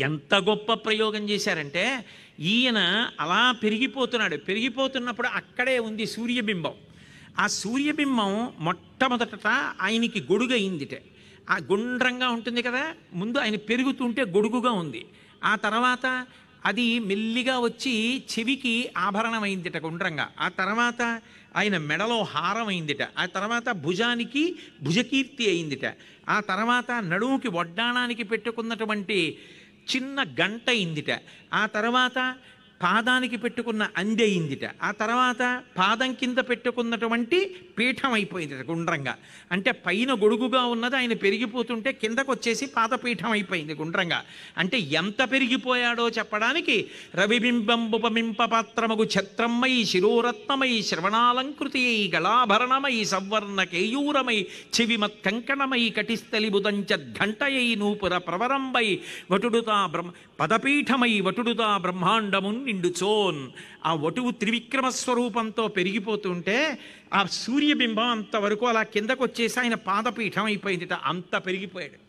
ఎంత గొప్ప ప్రయోగం చేశారంటే ఈయన అలా పెరిగిపోతున్నాడు. పెరిగిపోతున్నప్పుడు అక్కడే ఉంది సూర్యబింబం. ఆ సూర్యబింబం మొట్టమొదట ఆయనకి గొడుగయిందిట. ఆ గుండ్రంగా ఉంటుంది కదా, ముందు ఆయన పెరుగుతుంటే గొడుగుగా ఉంది. ఆ తర్వాత అది మెల్లిగా వచ్చి చెవికి ఆభరణం అయిందిట గుండ్రంగా. ఆ తర్వాత ఆయన మెడలో హారం అయిందిట. ఆ తర్వాత భుజానికి భుజకీర్తి అయిందిట. ఆ తర్వాత నడుముకి వడ్డాణానికి పెట్టుకున్నటువంటి చిన్న గంట అయిందిట. ఆ తర్వాత పాదానికి పెట్టుకున్న అంది అయిందిట. ఆ తర్వాత పాదం కింద పెట్టుకున్నటువంటి పీఠం అయిపోయింది గుండ్రంగా. అంటే పైన గొడుగుగా ఉన్నది ఆయన పెరిగిపోతుంటే కిందకు వచ్చేసి పాదపీఠం అయిపోయింది గుండ్రంగా. అంటే ఎంత పెరిగిపోయాడో చెప్పడానికి రవిబింబంబుపమింప పాత్రమగు ఛత్రమ్మై శిరోరత్నమై శ్రవణాలంకృతి అయి గళాభరణమై సవర్ణ కేయూరమై చెవిమత్ కంకణమై కటిస్థలి బుదంచ ఘంటయై నూపుర ప్రవరంబై వటుడుతా పదపీఠమై వటుడుతా బ్రహ్మాండమున్ నిండుచోన్. ఆ వటువు త్రివిక్రమ స్వరూపంతో పెరిగిపోతుంటే ఆ సూర్యబింబం అంతవరకు అలా కిందకు వచ్చేసి ఆయన పాదపీఠం అయిపోయింది. అంత పెరిగిపోయాడు.